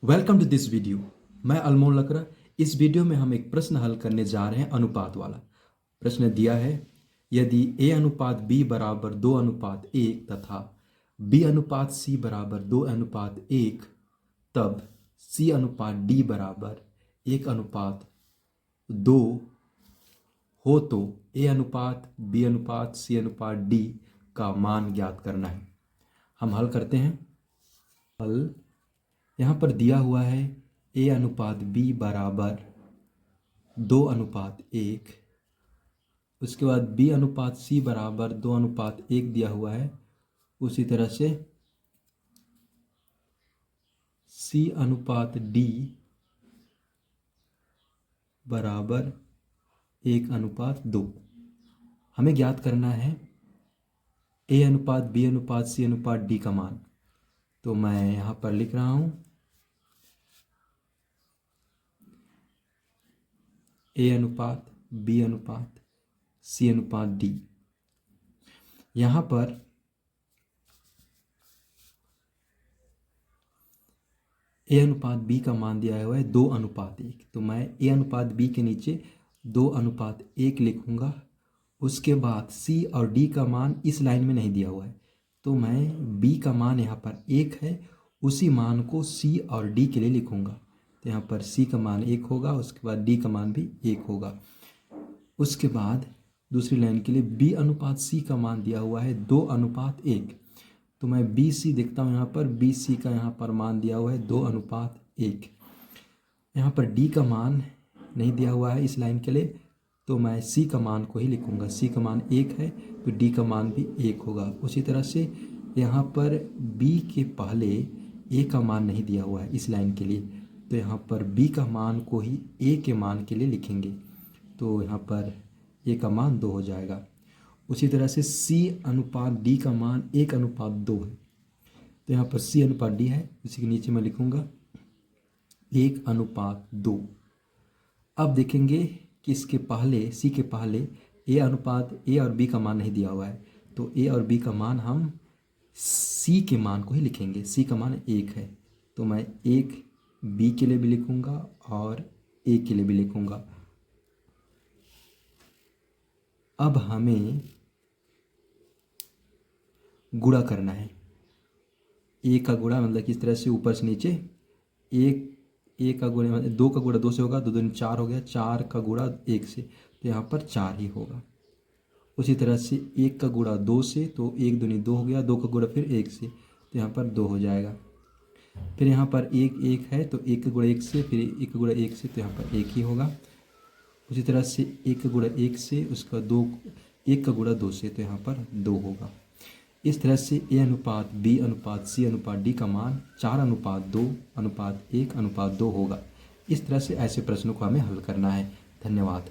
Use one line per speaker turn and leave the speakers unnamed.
Welcome to this video. मैं अनमोल लकड़ा। इस video में हम एक प्रश्न हल करने जा रहे हैं अनुपात वाला। प्रश्न दिया है, यदि a अनुपात b बराबर 2 अनुपात 1 तथा b अनुपात c बराबर 2 अनुपात 1, तब c अनुपात d बराबर 1 अनुपात 2 हो तो a अनुपात b अनुपात c अनुपात d का मान ज्ञात करना है। हम हल करते हैं। हल यहाँ पर दिया हुआ है a अनुपात b बराबर 2 अनुपात 1, उसके बाद b अनुपात c बराबर 2 अनुपात 1 दिया हुआ है। उसी तरह से c अनुपात d बराबर 1 अनुपात 2। हमें ज्ञात करना है a अनुपात b अनुपात c अनुपात d का मान। तो मैं यहाँ पर लिख रहा हूँ a अनुपात b अनुपात c अनुपात d। यहाँ पर a अनुपात b का मान दिया हुआ है 2 अनुपात 1, तो मैं a अनुपात b के नीचे 2 अनुपात 1 लिखूँगा। उसके बाद c और d का मान इस लाइन में नहीं दिया हुआ है, तो मैं b का मान यहाँ पर 1 है, उसी मान को c और d के लिए लिखूँगा। तो यहाँ पर c का मान 1 होगा, उसके बाद d का मान भी 1 होगा। उसके बाद दूसरी लाइन के लिए b अनुपात c का मान दिया हुआ है 2 अनुपात 1, तो मैं बी सी देखता हूँ। यहाँ पर बी सी का यहाँ पर मान दिया हुआ है 2 अनुपात 1। यहाँ पर डी का मान नहीं दिया हुआ है इस लाइन के लिए, तो मैं सी का मान को ही लिखूँगा। सी का मान 1 है तो डी का मान भी 1 होगा। उसी तरह से यहाँ पर बी के पहले ए का मान नहीं दिया हुआ है इस लाइन के लिए, तो यहाँ पर बी का मान को ही ए के मान के लिए लिखेंगे। तो यहाँ पर ए का मान 2 हो जाएगा। उसी तरह से c अनुपात d का मान 1 अनुपात 2 है, तो यहाँ पर c अनुपात d है, उसी के नीचे मैं लिखूँगा 1 अनुपात 2। अब देखेंगे कि इसके पहले c के पहले a अनुपात a और b का मान नहीं दिया हुआ है, तो a और b का मान हम c के मान को ही लिखेंगे। c का मान 1 है, तो मैं 1 b के लिए भी लिखूँगा और a के लिए भी लिखूँगा। अब हमें गुणा करना है। एक का गुणा मतलब कि इस तरह से ऊपर से नीचे, एक का गुणा मतलब 2 का गुणा 2 से होगा, 2 दूनी 4 हो गया, 4 का गुणा 1 से, तो यहाँ पर 4 ही होगा। उसी तरह से 1 का गुणा 2 से, तो 1 दूनी 2 हो गया, 2 का गुणा फिर 1 से, तो यहाँ पर 2 हो जाएगा। फिर यहाँ पर 1 है, तो 1 का गुणा 1 से, फिर 1 का गुणा 1 से, तो यहाँ पर 1 ही होगा। उसी तरह से 1 का गुणा 1 से, उसका 1 का गुणा 2 से, तो यहाँ पर 2 होगा। इस तरह से a अनुपात b अनुपात c अनुपात d का मान 4 अनुपात 2 अनुपात 1 अनुपात 2 होगा। इस तरह से ऐसे प्रश्नों को हमें हल करना है। धन्यवाद।